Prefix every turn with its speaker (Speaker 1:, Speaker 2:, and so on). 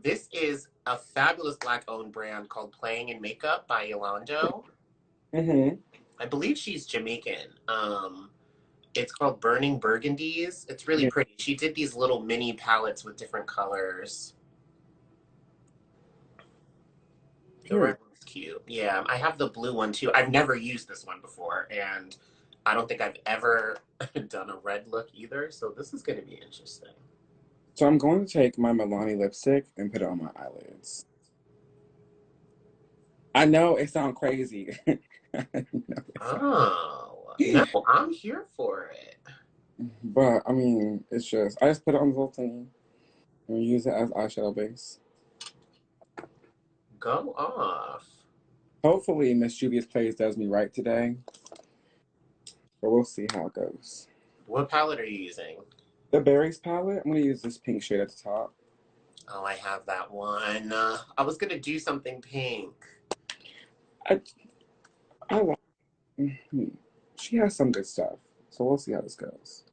Speaker 1: This is a fabulous Black-owned brand called Playing in Makeup by Yolondo.
Speaker 2: Mm-hmm.
Speaker 1: I believe she's Jamaican. It's called Burning Burgundies. It's really
Speaker 2: Yeah.
Speaker 1: pretty. She did these little mini palettes with different colors. The
Speaker 2: Period.
Speaker 1: red one's cute. Yeah, I have the blue one too. I've never used this one before, and I don't think I've ever done a red look either, so this is going to be interesting.
Speaker 2: So I'm going to take my Milani lipstick and put it on my eyelids. I know it sounds crazy. I know it
Speaker 1: Oh, no, I'm here for it.
Speaker 2: but I mean, it's just I just put it on the little thing and use it as eyeshadow base.
Speaker 1: Go off.
Speaker 2: Hopefully, Miss Juvia's plays does me right today, but we'll see how it goes.
Speaker 1: What palette are you using?
Speaker 2: The berries palette. I'm gonna use this pink shade at the top.
Speaker 1: Oh, I have that one. I was going to do something pink.
Speaker 2: I I like. Mhm. She has some good stuff, so we'll see how this goes.